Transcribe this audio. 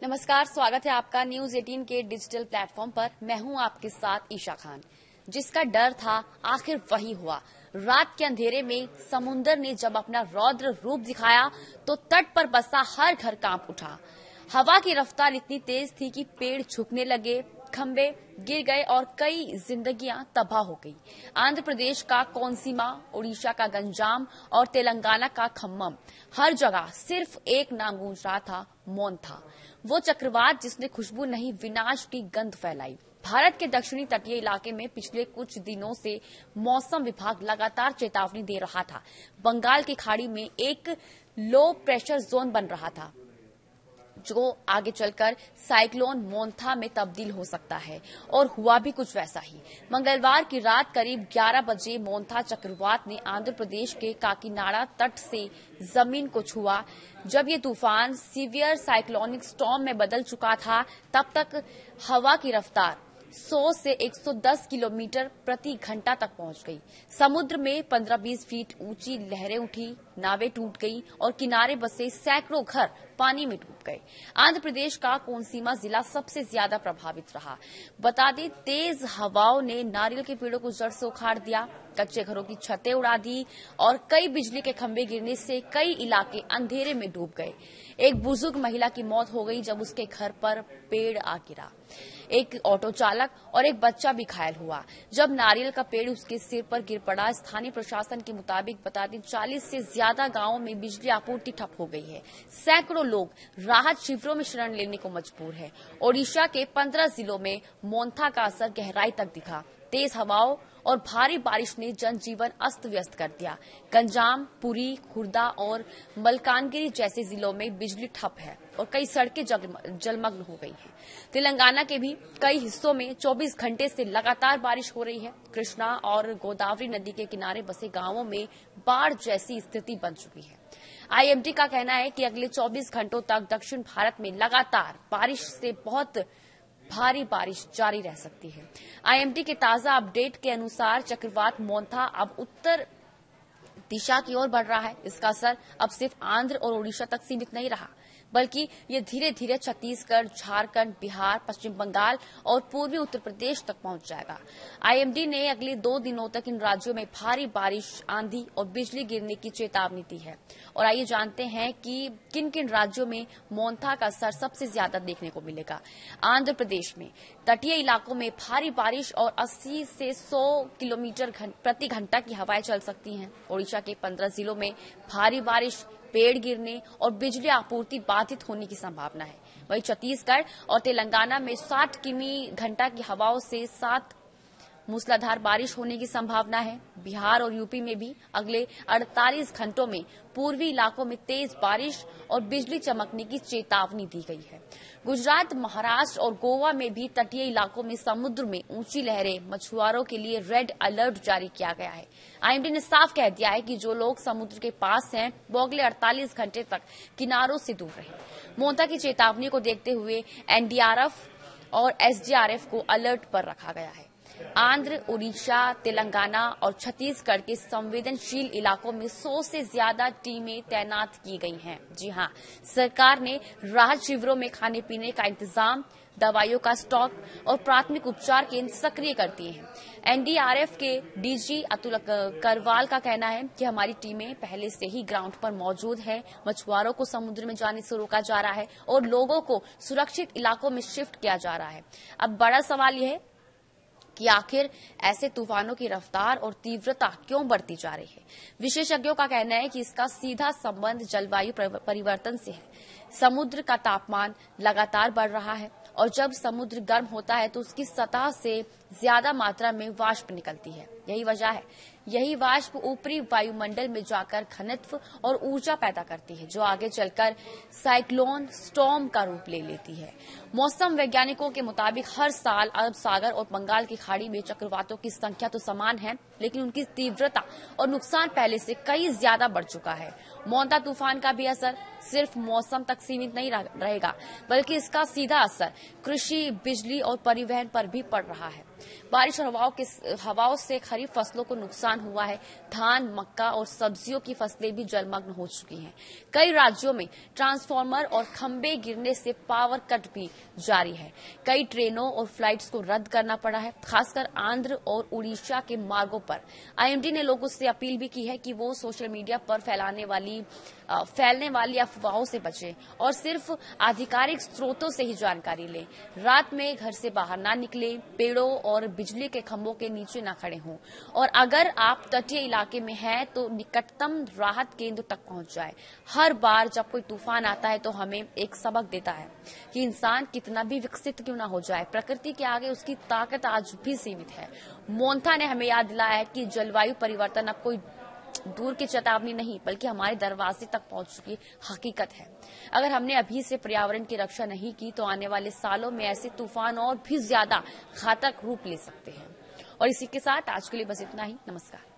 नमस्कार, स्वागत है आपका न्यूज 18 के डिजिटल प्लेटफॉर्म पर। मैं हूं आपके साथ ईशा खान। जिसका डर था आखिर वही हुआ। रात के अंधेरे में समुंदर ने जब अपना रौद्र रूप दिखाया तो तट पर बसा हर घर कांप उठा। हवा की रफ्तार इतनी तेज थी कि पेड़ झुकने लगे, खंबे गिर गए और कई जिंदगियां तबाह हो गई। आंध्र प्रदेश का कोनसीमा, उड़ीसा का गंजाम और तेलंगाना का खम्मम, हर जगह सिर्फ एक नाम गूंज रहा था, मोंथा। वो चक्रवात जिसने खुशबू नहीं विनाश की गंध फैलाई। भारत के दक्षिणी तटीय इलाके में पिछले कुछ दिनों से मौसम विभाग लगातार चेतावनी दे रहा था। बंगाल की खाड़ी में एक लो प्रेशर जोन बन रहा था जो आगे चलकर साइक्लोन मोंथा में तब्दील हो सकता है, और हुआ भी कुछ वैसा ही। मंगलवार की रात करीब 11 बजे मोंथा चक्रवात ने आंध्र प्रदेश के काकीनाडा तट से जमीन को छुआ। जब ये तूफान सीवियर साइक्लोनिक स्टॉर्म में बदल चुका था, तब तक हवा की रफ्तार 100 से 110 किलोमीटर प्रति घंटा तक पहुंच गई। समुद्र में 15-20 फीट ऊंची लहरें उठी, नावें टूट गई और किनारे बसे सैकड़ों घर पानी में डूब गए। आंध्र प्रदेश का कोनसीमा जिला सबसे ज्यादा प्रभावित रहा। बता दें, तेज हवाओं ने नारियल के पेड़ों को जड़ से उखाड़ दिया, कच्चे घरों की छतें उड़ा दी और कई बिजली के खंभे गिरने से कई इलाके अंधेरे में डूब गए। एक बुजुर्ग महिला की मौत हो गई जब उसके घर पर पेड़ आ गिरा। एक ऑटो चालक और एक बच्चा भी घायल हुआ जब नारियल का पेड़ उसके सिर पर गिर पड़ा। स्थानीय प्रशासन के मुताबिक बता दें, 40 से ज्यादा गांवों में बिजली आपूर्ति ठप हो गई है। सैकड़ों लोग राहत शिविरों में शरण लेने को मजबूर है। ओडिशा के 15 जिलों में मोंथा का असर गहराई तक दिखा। तेज हवाओं और भारी बारिश ने जनजीवन अस्त व्यस्त कर दिया। गंजाम, पुरी, खुर्दा और मलकानगिरी जैसे जिलों में बिजली ठप है और कई सड़कें जलमग्न हो गई हैं। तेलंगाना के भी कई हिस्सों में 24 घंटे से लगातार बारिश हो रही है। कृष्णा और गोदावरी नदी के किनारे बसे गांवों में बाढ़ जैसी स्थिति बन चुकी है। आईएमडी का कहना है कि अगले 24 घंटों तक दक्षिण भारत में लगातार बारिश से बहुत भारी बारिश जारी रह सकती है। आईएमडी के ताजा अपडेट के अनुसार चक्रवात मोंथा अब उत्तर दिशा की ओर बढ़ रहा है। इसका असर अब सिर्फ आंध्र और ओडिशा तक सीमित नहीं रहा, बल्कि ये धीरे धीरे छत्तीसगढ़, झारखंड, बिहार, पश्चिम बंगाल और पूर्वी उत्तर प्रदेश तक पहुंच जाएगा। आईएमडी ने अगले 2 दिनों तक इन राज्यों में भारी बारिश, आंधी और बिजली गिरने की चेतावनी दी है। और आइए जानते हैं कि किन किन राज्यों में मोंथा का असर सबसे ज्यादा देखने को मिलेगा। आंध्र प्रदेश में तटीय इलाकों में भारी बारिश और 80 से 100 किलोमीटर प्रति घंटा की हवाएं चल सकती हैं। ओडिशा के 15 जिलों में भारी बारिश, पेड़ गिरने और बिजली आपूर्ति बाधित होने की संभावना है। वहीं छत्तीसगढ़ और तेलंगाना में 60 किमी घंटा की हवाओं से 7 मूसलाधार बारिश होने की संभावना है। बिहार और यूपी में भी अगले 48 घंटों में पूर्वी इलाकों में तेज बारिश और बिजली चमकने की चेतावनी दी गई है। गुजरात, महाराष्ट्र और गोवा में भी तटीय इलाकों में समुद्र में ऊंची लहरें, मछुआरों के लिए रेड अलर्ट जारी किया गया है। आईएमडी ने साफ कह दिया है कि जो लोग समुद्र के पास हैं वो अगले 48 घंटे तक किनारों से दूर रहें। मोंथा की चेतावनी को देखते हुए एनडीआरएफ और एसडीआरएफ को अलर्ट पर रखा गया है। आंध्र, उड़ीसा, तेलंगाना और छत्तीसगढ़ के संवेदनशील इलाकों में 100 से ज्यादा टीमें तैनात की गई हैं। जी हां, सरकार ने राहत शिविरों में खाने पीने का इंतजाम, दवाइयों का स्टॉक और प्राथमिक उपचार केंद्र सक्रिय कर दिए हैं। एनडीआरएफ के डीजी अतुल करवाल का कहना है कि हमारी टीमें पहले से ही ग्राउंड पर मौजूद है। मछुआरों को समुद्र में जाने से रोका जा रहा है और लोगों को सुरक्षित इलाकों में शिफ्ट किया जा रहा है। अब बड़ा सवाल यह है कि आखिर ऐसे तूफानों की रफ्तार और तीव्रता क्यों बढ़ती जा रही है। विशेषज्ञों का कहना है कि इसका सीधा संबंध जलवायु परिवर्तन से है। समुद्र का तापमान लगातार बढ़ रहा है और जब समुद्र गर्म होता है तो उसकी सतह से ज्यादा मात्रा में वाष्प निकलती है। यही वजह है, यही वाष्प ऊपरी वायुमंडल में जाकर घनत्व और ऊर्जा पैदा करती है जो आगे चलकर साइक्लोन स्टॉर्म का रूप ले लेती है। मौसम वैज्ञानिकों के मुताबिक हर साल अरब सागर और बंगाल की खाड़ी में चक्रवातों की संख्या तो समान है, लेकिन उनकी तीव्रता और नुकसान पहले से कई ज्यादा बढ़ चुका है। मोंथा तूफान का भी असर सिर्फ मौसम तक सीमित नहीं रहेगा, बल्कि इसका सीधा असर कृषि, बिजली और परिवहन पर भी पड़ रहा है। बारिश और हवाओं से खरीफ फसलों को नुकसान हुआ है। धान, मक्का और सब्जियों की फसलें भी जलमग्न हो चुकी हैं। कई राज्यों में ट्रांसफार्मर और खंभे गिरने से पावर कट भी जारी है। कई ट्रेनों और फ्लाइट्स को रद्द करना पड़ा है, खासकर आंध्र और उड़ीसा के मार्गों पर। आईएमडी ने लोगों से अपील भी की है कि वो सोशल मीडिया पर फैलने वाली अफवाहों से बचें और सिर्फ आधिकारिक स्रोतों से ही जानकारी लें। रात में घर से बाहर ना निकलें, पेड़ों और बिजली के खंभों के नीचे ना खड़े हों और अगर आप तटीय इलाके में हैं तो निकटतम राहत केंद्र तक पहुंच जाए। हर बार जब कोई तूफान आता है तो हमें एक सबक देता है कि इंसान कितना भी विकसित क्यों ना हो जाए, प्रकृति के आगे उसकी ताकत आज भी सीमित है। मोन्था ने हमें याद दिलाया है कि जलवायु परिवर्तन अब कोई दूर की चेतावनी नहीं बल्कि हमारे दरवाजे तक पहुंच चुकी हकीकत है। अगर हमने अभी से पर्यावरण की रक्षा नहीं की तो आने वाले सालों में ऐसे तूफान और भी ज्यादा घातक रूप ले सकते हैं। और इसी के साथ आज के लिए बस इतना ही। नमस्कार।